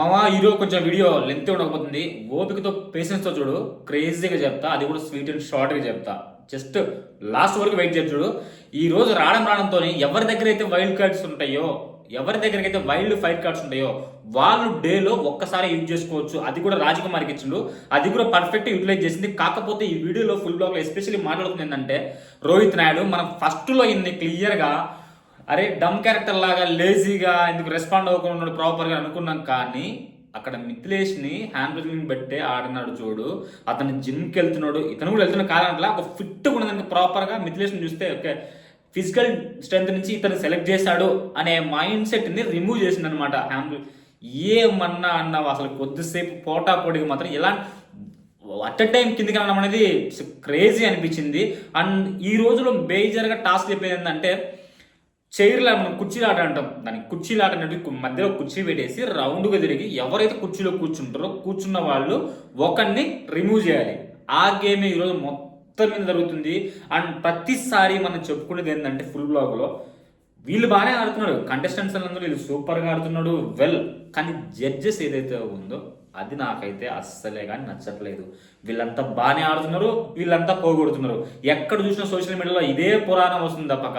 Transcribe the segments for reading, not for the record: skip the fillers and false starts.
మామా ఈరోజు కొంచెం వీడియో లెంత్ ఉండకపోతుంది. ఓపికతో పేషెన్స్తో చూడు, క్రేజీగా చెప్తా, అది కూడా స్వీట్ అండ్ షార్ట్గా చెప్తా. జస్ట్ లాస్ట్ వరకు వెయిట్ చేసి చూడు. ఈ రోజు రావడంతో ఎవరి దగ్గర అయితే వైల్డ్ కార్డ్స్ ఉంటాయో, ఎవరి దగ్గర అయితే వైల్డ్ ఫైర్ కార్డ్స్ ఉంటాయో వాళ్ళు డేలో ఒక్కసారి యూజ్ చేసుకోవచ్చు. అది కూడా రాజకుమారికి ఇచ్చిండు, అది కూడా పర్ఫెక్ట్ యూటిలైజ్ చేసింది. కాకపోతే ఈ వీడియోలో ఫుల్ బ్లాగ్లో ఎస్పెషల్లీ మాట్లాడుతుంది ఏంటంటే, రోహిత్ నాయుడు మనం ఫస్ట్లో ఇన్ని క్లియర్గా అరే డమ్ క్యారెక్టర్ లాగా లేజీగా ఎందుకు రెస్పాండ్ అవ్వకుండా ఉన్నాడు ప్రాపర్గా అనుకున్నాం. కానీ అక్కడ మిథిలేష్ని హ్యాండ్ రైజింగ్ పెట్టే ఆడినాడు చూడు. అతను జిమ్కి వెళ్తున్నాడు, ఇతను కూడా వెళ్తున్నాడు కాదంటే ఒక ఫిట్ ఉన్నదానికి ప్రాపర్గా మిథిలేష్ని చూస్తే ఓకే ఫిజికల్ స్ట్రెంత్ నుంచి ఇతను సెలెక్ట్ చేశాడు అనే మైండ్ సెట్ని రిమూవ్ చేసింది అనమాట. హ్యాండ్ ఏమన్నా అన్నావు అసలు కొద్దిసేపు పోటా పొడిగా మాత్రం ఎలా అట్ టైం కిందికి వెళ్ళడం అనేది క్రేజీ అనిపించింది. అండ్ ఈ రోజులో మేజర్గా టాస్క్ చెప్పేది ఏంటంటే చైర్లా మనం కుర్చీలాట అంటాం, దానికి కుర్చీలాట అనేది మధ్యలో కుర్చీ పెట్టేసి రౌండ్గా తిరిగి ఎవరైతే కుర్చీలో కూర్చుంటారో కూర్చున్న వాళ్ళు ఒకరిని రిమూవ్ చేయాలి. ఆ గేమ్ ఈరోజు మొత్తం మీద జరుగుతుంది. అండ్ ప్రతిసారి మనం చెప్పుకునేది ఏంటంటే ఫుల్ బ్లాగ్లో వీళ్ళు బాగానే ఆడుతున్నాడు, కంటెస్టెంట్స్ అందరూ వీళ్ళు సూపర్గా ఆడుతున్నాడు వెల్. కానీ జడ్జెస్ ఏదైతే ఉందో అది నాకైతే అస్సలే కానీ నచ్చట్లేదు. వీళ్ళంతా బాగానే ఆడుతున్నారు, వీళ్ళంతా పోగొడుతున్నారు. ఎక్కడ చూసినా సోషల్ మీడియాలో ఇదే పురాణం వస్తుంది తప్పక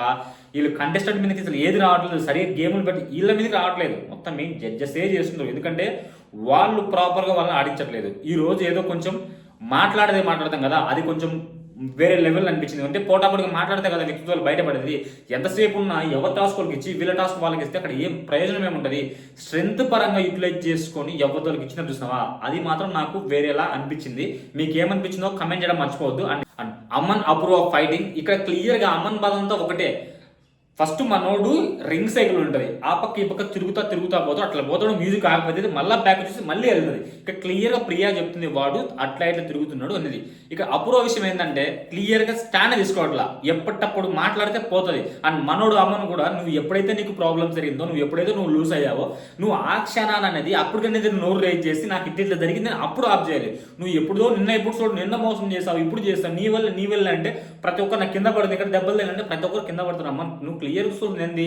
వీళ్ళు కంటెస్టెంట్ మీదకి అసలు ఏది రావట్లేదు, సరిగ్గా గేములు పెట్టి వీళ్ళ మీదకి రావట్లేదు. మొత్తం మెయిన్ జడ్జెసే చేస్తున్నారు, ఎందుకంటే వాళ్ళు ప్రాపర్గా వాళ్ళని ఆడించట్లేదు. ఈ రోజు ఏదో కొంచెం మాట్లాడతాం కదా, అది కొంచెం వేరే లెవెల్ అనిపించింది. అంటే పోటాపోటీగా మాట్లాడితే కదా వ్యక్తిత్వాలు బయటపడేది. ఎంతసేపు ఉన్నా ఎవరి టాస్క్ వాళ్ళకి ఇచ్చి వీళ్ళ టాస్క్ వాళ్ళకి ఇస్తే అక్కడ ఏం ప్రయోజనం ఏముంటుంది? స్ట్రెంత్ పరంగా యూటిలైజ్ చేసుకొని ఎవరి వాళ్ళకి ఇచ్చినట్టు చూసినావా, అది మాత్రం నాకు వేరేలా అనిపించింది. మీకు ఏమనిపించిందో కమెంట్ చేయడం మర్చిపోవద్దు. And Aman approve of fighting ఇక్కడ క్లియర్గా అమన్ బాధంతా ఒకటే. ఫస్ట్ మనోడు రింగ్ సైకిల్ ఉంటుంది, ఆ పక్క ఈ పక్క తిరుగుతా పోతాడు, అట్లా పోతాడు, మ్యూజిక్ ఆగిపోతుంది, మళ్ళీ బ్యాక్ వచ్చేసి మళ్ళీ వెళ్తుంది. ఇక క్లియర్గా ప్రియా చెప్తుంది వాడు అట్లా ఇట్లా తిరుగుతున్నాడు అనేది. ఇక అపూర్వ విషయం ఏంటంటే క్లియర్గా స్టాండ్ తీసుకోవట్లా, ఎప్పటికప్పుడు మాట్లాడితే పోతుంది. అండ్ మనోడు అమ్మను కూడా నువ్వు ఎప్పుడైతే నీకు ప్రాబ్లమ్ జరిగిందో, నువ్వు ఎప్పుడైతే నువ్వు లూజ్ అయ్యావో, నువ్వు ఆ క్షణాన్ని అనేది అప్పటికనేది నోరు రేజ్ చేసి నాకు ఇట్లా జరిగింది అప్పుడు ఆఫ్ చేయాలి. నువ్వు ఎప్పుడో నిన్న మోసం చేసావు, ఇప్పుడు చేస్తావు, నీ వల్ల అంటే ప్రతి ఒక్కరు నాకు కింద పడుతుంది, ఇక్కడ దెబ్బలు తేలంటే ప్రతి ఒక్కరు కింద పడుతున్నామ్మా. నువ్వు క్లియర్ చూస్తుంది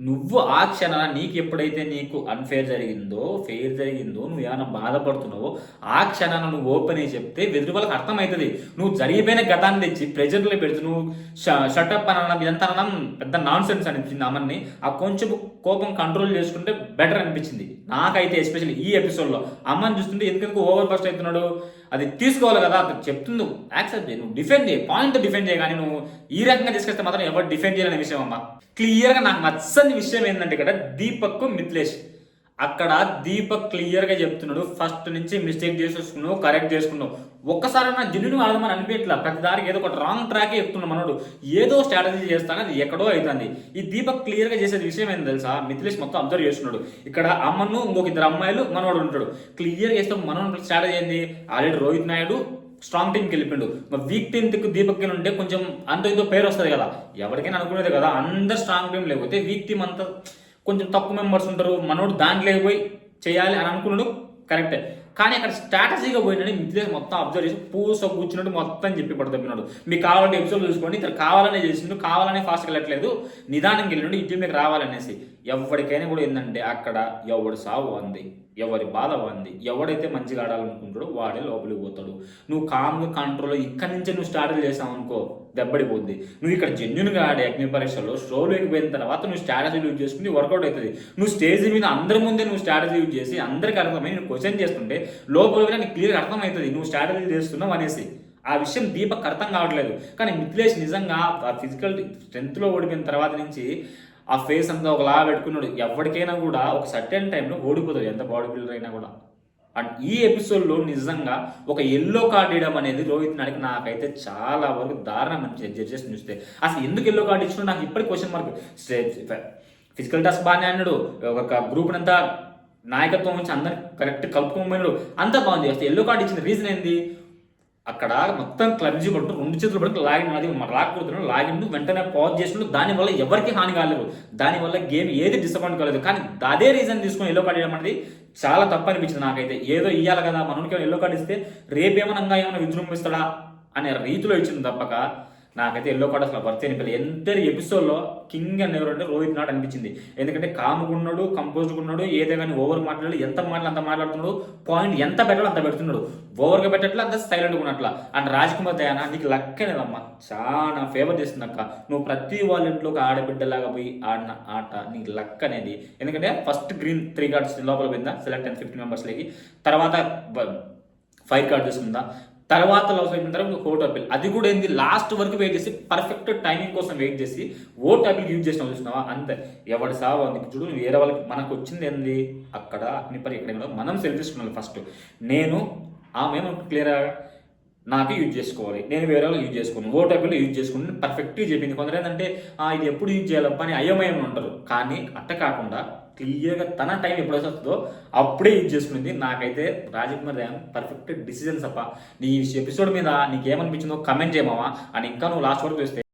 నువ్వు ఆ క్షణాన నీకు ఎప్పుడైతే నీకు అన్ఫేర్ జరిగిందో ఫెయిర్ జరిగిందో నువ్వు ఏమైనా బాధపడుతున్నావో ఆ క్షణాన నువ్వు ఓపెన్ అయ్యి చెప్తే వెదురు వాళ్ళకి అర్థమవుతుంది. నువ్వు జరిగిపోయిన గతాన్ని తెచ్చి ప్రెజర్లో పెడుతూ నువ్వు షటప్ అని అనడం ఇదంతా అనడం పెద్ద నాన్ సెన్స్ అనిపించింది అమ్మని. ఆ కొంచెం కోపం కంట్రోల్ చేసుకుంటే బెటర్ అనిపించింది నాకైతే. ఎస్పెషల్లీ ఈ ఎపిసోడ్లో అమ్మని చూస్తుంటే ఎందుకు ఓవర్ బస్ట్ అవుతున్నాడు, అది తీసుకోవాలి కదా, అది చెప్తుంది యాక్సెప్ట్ చేయి, నువ్వు డిఫెండ్ చేయి, పాయింట్ డిఫెండ్ చేయి. కానీ నువ్వు ఈ రకంగా తీసుకొస్తే మాత్రం ఎవరు డిఫెండ్ చేయాలనే విషయం అమ్మ. క్లియర్గా నాకు నచ్చని విషయం ఏంటంటే ఇక్కడ దీపక్ మిథిలేష్, అక్కడ దీపక్ క్లియర్గా చెప్తున్నాడు ఫస్ట్ నుంచి మిస్టేక్ చేసేసుకున్నావు, కరెక్ట్ చేసుకున్నావు. ఒక్కసారి నా జిన్నును ఆడమని అనిపించట్లా, ప్రతి దానికి ఏదో ఒక రాంగ్ ట్రాకే చెప్తున్నాడు మనోడు, ఏదో స్ట్రాటజీ చేస్తాను అది ఎక్కడో అవుతుంది. ఈ దీపక్ క్లియర్గా చేసేది విషయం ఏంటి తెలుసా, మిథిలేష్ మొత్తం అబ్జర్వ్ చేస్తున్నాడు. ఇక్కడ అమ్మను ఇంకొక ఇద్దరు అమ్మాయిలు మనోడు ఉంటాడు, క్లియర్గా చేస్తే మనోడు స్ట్రాటజీ ఏంది, ఆల్రెడీ రోహిత్ నాయుడు స్ట్రాంగ్ టీంకి వెళ్ళిపోయిండు, వీక్ టీంకి దీపక్ ఉంటే కొంచెం అంత ఏదో పేరు వస్తుంది కదా, ఎవరికైనా అనుకునేది కదా. అందరు స్ట్రాంగ్ టీం లేకపోతే వీక్ టీం అంతా కొంచెం తక్కువ మెంబర్స్ ఉంటారు, మనోడు దాంట్లో పోయి చేయాలి అని అనుకున్నాడు కరెక్టే. కానీ అక్కడ స్ట్రాటజీగా పోయినని మిథిలేష్ మొత్తం అబ్జర్వ్ చేసి కూర్చున్నట్టు మొత్తం చెప్పి పడుతున్నాడు. మీకు కావాలంటే ఎపిసోడ్ చూసుకోండి, ఇతను కావాలనే చేసిండు, కావాలనే ఫాస్ట్గా వెళ్ళట్లేదు, నిదానంగా వెళ్ళిండు ఇంటి మీకు రావాలనేసి. ఎవరికైనా కూడా ఏంటంటే అక్కడ ఎవడు సావు అంది, ఎవరి బాధ వంది, ఎవడైతే మంచిగా ఆడాలనుకుంటాడో వాడే లోపలికి పోతాడు. నువ్వు కామ్గా కంట్రోల్ ఇక్కడి నుంచే నువ్వు స్టార్ట్ చేసావు అనుకో దెబ్బడిపోద్ది. నువ్వు ఇక్కడ జెన్యున్గా ఆడే అగ్ని పరీక్షలో షోలోకి పోయిన తర్వాత నువ్వు స్ట్రాటజీ యూజ్ చేసుకుని వర్కౌట్ అవుతుంది. నువ్వు స్టేజ్ మీద అందరి ముందే నువ్వు స్ట్రాటజీ యూజ్ చేసి అందరికి అర్థమై నువ్వు క్వశ్చన్ చేస్తుంటే లోపల నీకు క్లియర్గా అర్థమవుతుంది నువ్వు స్ట్రాటజీ చేస్తున్నావు అనేసి. ఆ విషయం దీపక్ అర్థం కావట్లేదు. కానీ మిథిలేష్ నిజంగా ఆ ఫిజికల్ స్ట్రెంత్లో ఓడిపోయిన తర్వాత నుంచి ఆ ఫేస్ అంతా ఒకలా పెట్టుకున్నాడు. ఎవరికైనా కూడా ఒక సర్టెన్ టైంలో ఓడిపోతుంది, ఎంత బాడీ బిల్డర్ అయినా కూడా. అండ్ ఈ ఎపిసోడ్లో నిజంగా ఒక ఎల్లో కార్డ్ ఇవ్వడం అనేది రోహిత్ నాయుడుకి నాకైతే చాలా వరకు దారుణం అనిపించింది. జడ్జెస్ చూస్తే అసలు ఎందుకు ఎల్లో కార్డు ఇచ్చినా నాకు ఇప్పటికి క్వశ్చన్ మార్క్. ఫిజికల్ టాస్క్ బాగానే అన్నాడు, ఒక గ్రూప్ అంతా నాయకత్వం నుంచి అందరికి కరెక్ట్ కలుపుకోమన్నాడు, అంతా బాగుంది. అసలు ఎల్లో కార్డు ఇచ్చిన రీజన్ ఏంది? అక్కడ మొత్తం క్లబ్జీ పడుతూ 2 చేతులు పడుతూ లాగిన, అది లాక్కుడుతున్నాడు, లాగిన వెంటనే పాజ్ చేసినట్టు, దానివల్ల ఎవరికి హాని కాలేదు, దానివల్ల గేమ్ ఏది డిసప్పాయింట్ కాలేదు. కానీ అదే రీజన్ తీసుకొని ఎల్లో కార్డు ఇవ్వడం అనేది చాలా తప్పు అనిపించింది నాకైతే. ఏదో ఇవ్వాలి కదా మనకి ఎల్లో కార్డు ఇస్తే రేపేమన్నా ఏమైనా విజృంభిస్తాడా అనే రీతిలో ఇచ్చింది తప్పక నాకైతే ఎల్లో కార్డ్ అసలు వర్త్ అనిపించలేదు. ఎంతైనా ఎపిసోడ్లో కింగ్ అని ఎవరంటే రోహిత్ నాట్ అనిపించింది. ఎందుకంటే కామ్గా ఉన్నాడు, కంపోజ్డ్గా ఉన్నాడు, ఏదే కానీ ఓవర్ మాట్లాడాలి, ఎంత మాటలు అంత మాట్లాడుతున్నాడు, పాయింట్ ఎంత పెట్టాలో అంత పెడుతున్నాడు, ఓవర్గా పెట్టట్లా అంత సైలెంట్గా ఉన్నట్ల. అండ్ రాజ్ కుమార్ దయానా నీకు లక్ అనేదమ్మా, చాలా ఫేవర్ చేస్తుంది అక్క. నువ్వు ప్రతి వాళ్ళ ఇంట్లో ఒక ఆడబిడ్డలాగా పోయి ఆడిన ఆట నీకు లక్ అనేది. ఎందుకంటే ఫస్ట్ గ్రీన్ 3 కార్డ్స్ లోపల పోయిందా సెలెక్ట్ 10-15 మెంబర్స్లోకి, తర్వాత 5 కార్డ్ తీసుకుందా, తర్వాత లాస్ అయిపోయిన తర్వాత ఓట్ అప్పీల్. అది కూడా ఏంది లాస్ట్ వరకు వెయిట్ చేసి పర్ఫెక్ట్ టైమింగ్ కోసం వెయిట్ చేసి ఓట్ అప్పీల్ యూజ్ చేసిన చూసినావా అంతే. ఎవరి సావు నీకు చూడు, వేరే వాళ్ళకి మనకు వచ్చింది ఏంది అక్కడ అగ్నిపరి ఎక్కడ మనం సెల్ఫ్ చేసుకున్నాను. ఫస్ట్ నేను మేము క్లియర్గా నాకు యూజ్ చేసుకోవాలి, నేను వేరే వాళ్ళు యూజ్ చేసుకోను, ఓట్ అప్పీల్ యూజ్ చేసుకుని పర్ఫెక్ట్గా చెప్పింది. కొందరు ఏంటంటే ఇది ఎప్పుడు యూజ్ చేయాలప్ప అని అయోమయం ఉంటారు, కానీ అట్ట కాకుండా క్లియర్గా తన టైం ఎప్పుడైతే వస్తుందో అప్పుడే యూజ్ చేసుకునేది. నాకైతే రాజకుమార్ దయాన్ పర్ఫెక్ట్ డిసిజన్స్ అప్ప. నీ ఎపిసోడ్ మీద నీకేమనిపించిందో కమెంట్ చేయమావా. అని ఇంకా నువ్వు లాస్ట్ వరకు చూస్తే